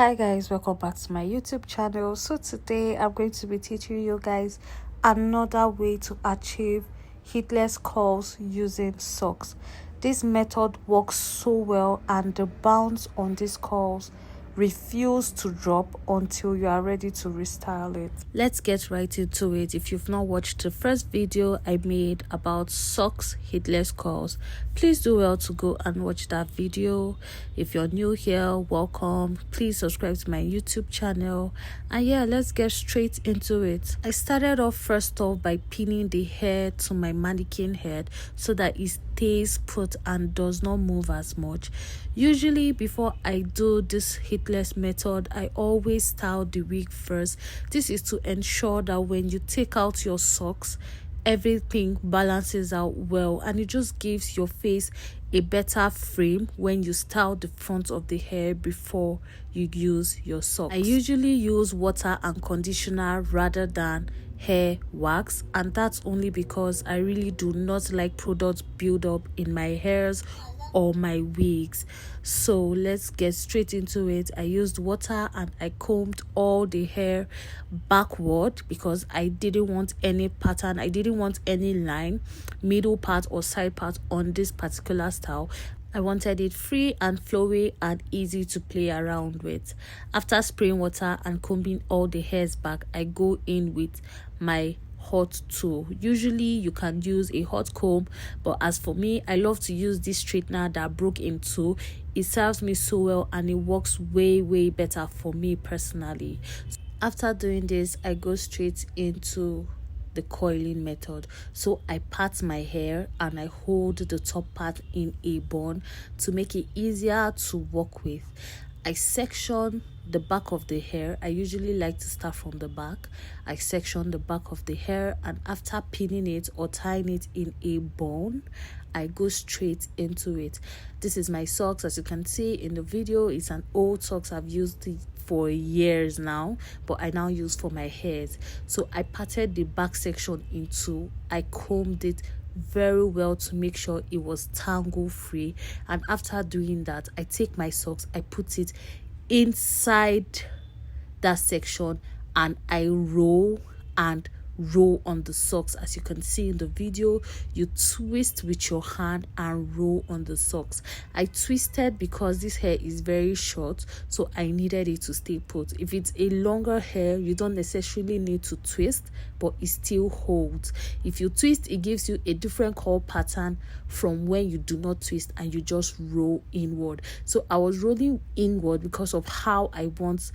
Hi guys, welcome back to my YouTube channel. So today I'm going to be teaching you guys another way to achieve heatless curls using socks. This method works so well and the bounce on these curls refuse to drop until you are ready to restyle it. Let's get right into it. If you've not watched the first video I made about socks heatless curls, please do well to go and watch that video. If you're new here, welcome. Please subscribe to my YouTube channel, and yeah, let's get straight into it. I started off first off by pinning the hair to my mannequin head so that it stays put and does not move as much. Usually before I do this heatless method, I always style the wig first. This is to ensure that when you take out your socks, everything balances out well and it just gives your face a better frame when you style the front of the hair before you use your socks. I usually use water and conditioner rather than hair wax, and that's only because I really do not like product build up in my hairs or my wigs. So let's get straight into it. I used water and I combed all the hair backward because I didn't want any pattern, I didn't want any line, middle part or side part on this particular style. I wanted it free and flowy and easy to play around with. After spraying water and combing all the hairs back, I go in with my hot tool. Usually you can use a hot comb, but as for me, I love to use this straightener that broke in two. It serves me so well and it works way better for me personally. After doing this, I go straight into the coiling method. So I part my hair and I hold the top part in a bun to make it easier to work with. I section the back of the hair. I usually like to start from the back. I section the back of the hair, and after pinning it or tying it in a bun, I go straight into it. This is my socks. As you can see in the video, it's an old socks. I've used it for years now, but I now use for my hairs. So I parted the back section in two. I combed it very well to make sure it was tangle free, and after doing that, I take my socks, I put it inside that section and I roll on the socks. As you can see in the video, you twist with your hand and roll on the socks. I twisted because this hair is very short, so I needed it to stay put. If it's a longer hair, you don't necessarily need to twist, but it still holds. If you twist, it gives you a different curl pattern from when you do not twist and you just roll inward. So I was rolling inward because of how I want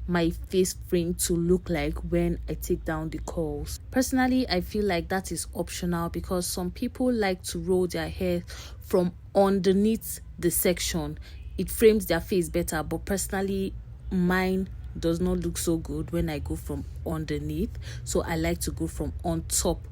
my face frame to look like when I take down the curls. Personally, I feel like that is optional because some people like to roll their hair from underneath the section. It frames their face better, but personally mine does not look so good when I go from underneath, so I like to go from on top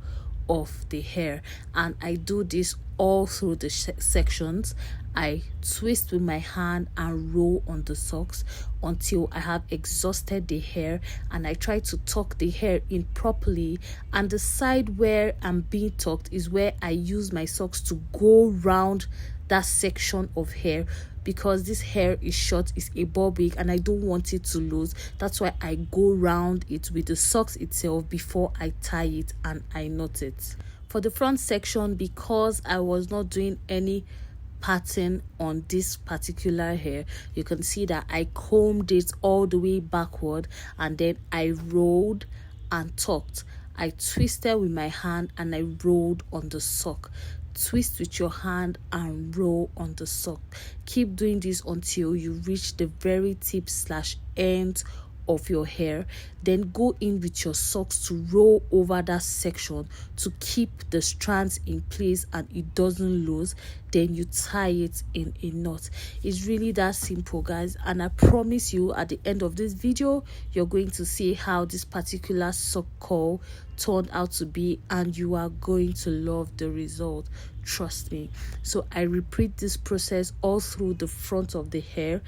of the hair, and I do this all through the sections. I twist with my hand and roll on the socks until I have exhausted the hair, and I try to tuck the hair in properly, and the side where I'm being tucked is where I use my socks to go round that section of hair because this hair is short, it's a bob wig, and I don't want it to lose. That's why I go round it with the socks itself before I tie it and I knot it. For the front section, because I was not doing any pattern on this particular hair, you can see that I combed it all the way backward and then I rolled and tucked. I twisted with my hand and I rolled on the sock. Twist with your hand and roll on the sock. Keep doing this until you reach the very tip / end of your hair. Then go in with your socks to roll over that section to keep the strands in place and it doesn't lose. Then you tie it in a knot. It's really that simple, guys, and I promise you at the end of this video you're going to see how this particular sock curl turned out to be, and you are going to love the result, trust me. So I repeat this process all through the front of the hair.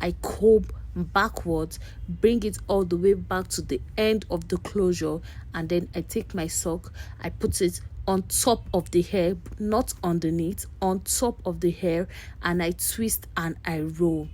I comb backwards, bring it all the way back to the end of the closure, and then I take my sock, I put it on top of the hair, not underneath, on top of the hair, and I twist and I roll.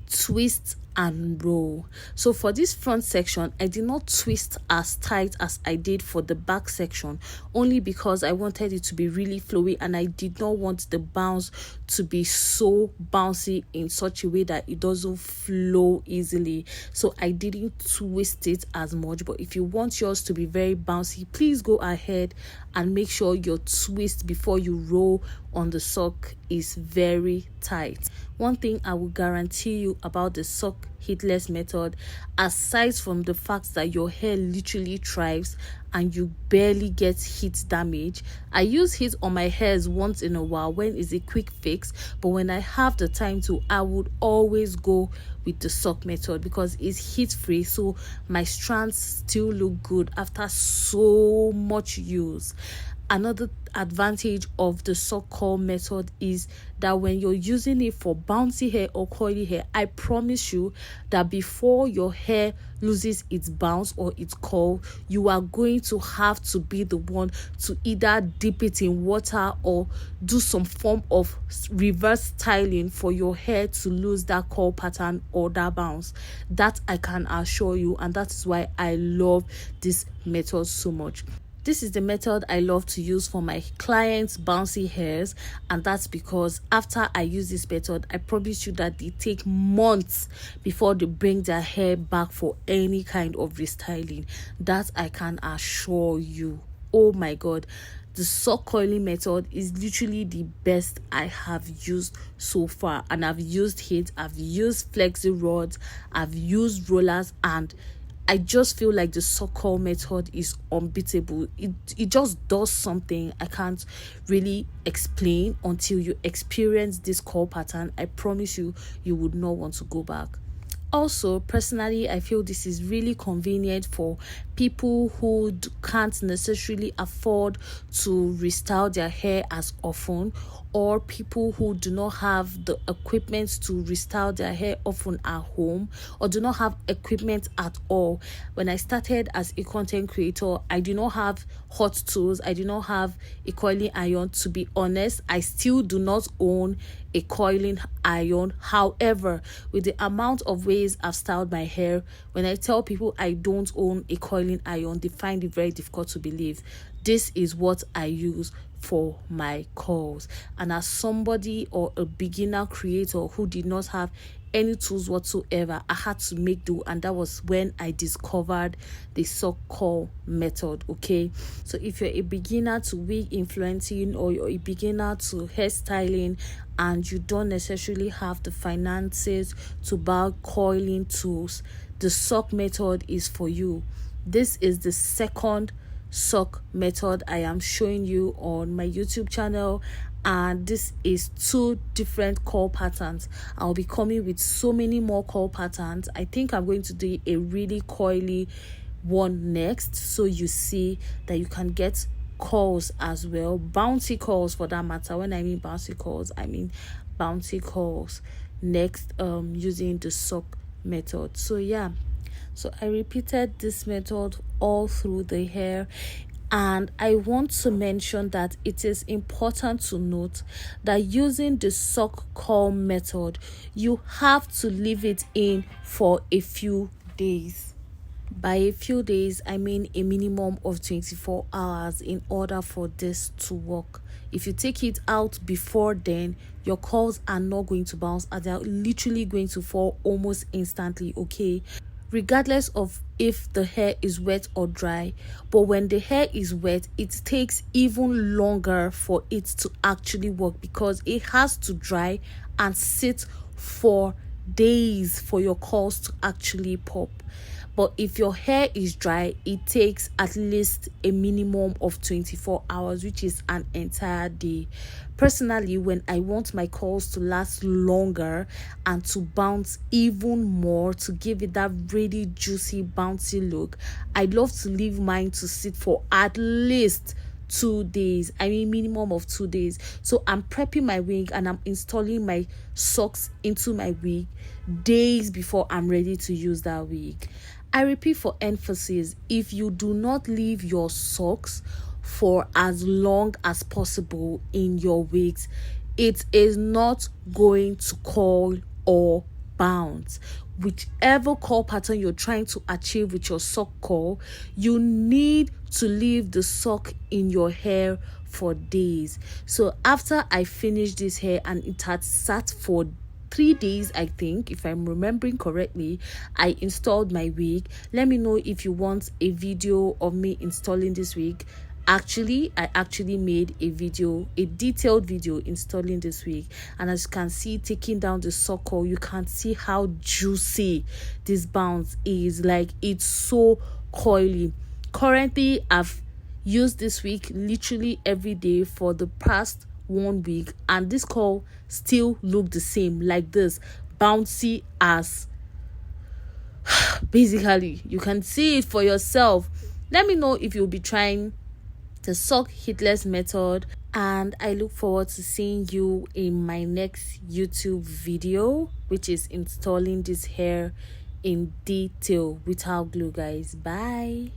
Twist and roll. So for this front section, I did not twist as tight as I did for the back section, only because I wanted it to be really flowy and I did not want the bounce to be so bouncy in such a way that it doesn't flow easily. So I didn't twist it as much. But if you want yours to be very bouncy, please go ahead and make sure your twist before you roll on the sock is very tight. One thing I will guarantee you about the sock heatless method, aside from the fact that your hair literally thrives and you barely get heat damage. I use heat on my hairs once in a while when it's a quick fix, but when I have the time to, I would always go with the sock method because it's heat free, so my strands still look good after so much use. Another advantage of the sock curl method is that when you're using it for bouncy hair or coily hair, I promise you that before your hair loses its bounce or its curl, you are going to have to be the one to either dip it in water or do some form of reverse styling for your hair to lose that curl pattern or that bounce. That I can assure you, and that is why I love this method so much. This is the method I love to use for my clients' bouncy hairs, and that's because after I use this method, I promise you that they take months before they bring their hair back for any kind of restyling. That I can assure you. Oh my god, the sock coiling method is literally the best I have used so far, and I've used it, I've used flexi rods, I've used rollers, and I just feel like the sock curl method is unbeatable. It just does something I can't really explain until you experience this curl pattern. I promise you, you would not want to go back. Also, personally, I feel this is really convenient for people who can't necessarily afford to restyle their hair as often, or people who do not have the equipment to restyle their hair often at home, or do not have equipment at all. When I started as a content creator, I do not have hot tools, I do not have a coiling iron. To be honest, I still do not own a coiling iron. However, with the amount of ways I've styled my hair, when I tell people I don't own a coiling iron, they find it very difficult to believe. This is what I use for my curls, and as somebody or a beginner creator who did not have any tools whatsoever, I had to make do, and that was when I discovered the sock curl method. Okay, so if you're a beginner to wig influencing, or you're a beginner to hairstyling and you don't necessarily have the finances to buy coiling tools, the sock method is for you. This is the second sock method I am showing you on my YouTube channel, and this is two different curl patterns. I'll be coming with so many more curl patterns. I think I'm going to do a really coily one next, so you see that you can get curls as well, bouncy curls for that matter. When I mean bouncy curls, I mean bouncy curls next, using the sock method. So yeah, so I repeated this method all through the hair, and I want to mention that it is important to note that using the sock curl method, you have to leave it in for a few days. By a few days, I mean a minimum of 24 hours in order for this to work. If you take it out before then, your curls are not going to bounce, and they are literally going to fall almost instantly, okay? Regardless of if the hair is wet or dry. But when the hair is wet, it takes even longer for it to actually work, because it has to dry and sit for days for your curls to actually pop. But if your hair is dry, it takes at least a minimum of 24 hours, which is an entire day. Personally, when I want my curls to last longer and to bounce even more, to give it that really juicy, bouncy look, I love to leave mine to sit for at least 2 days. I mean minimum of 2 days. So I'm prepping my wig and I'm installing my socks into my wig days before I'm ready to use that wig. I repeat for emphasis, if you do not leave your socks for as long as possible in your wigs, it is not going to curl or bounce. whichever curl pattern you're trying to achieve with your sock curl, you need to leave the sock in your hair for days. So after I finished this hair and it had sat for 3 days, I think, if I'm remembering correctly, I installed my wig. Let me know if you want a video of me installing this wig. I actually made a detailed video installing this wig, and as you can see, taking down the sock, you can see how juicy this bounce is. Like, it's so coily. Currently, I've used this wig literally every day for the past 1 week, and this curl still look the same, like this, bouncy as basically you can see it for yourself. Let me know if you'll be trying the sock hitless method, and I look forward to seeing you in my next YouTube video, which is installing this hair in detail without glue, guys. Bye.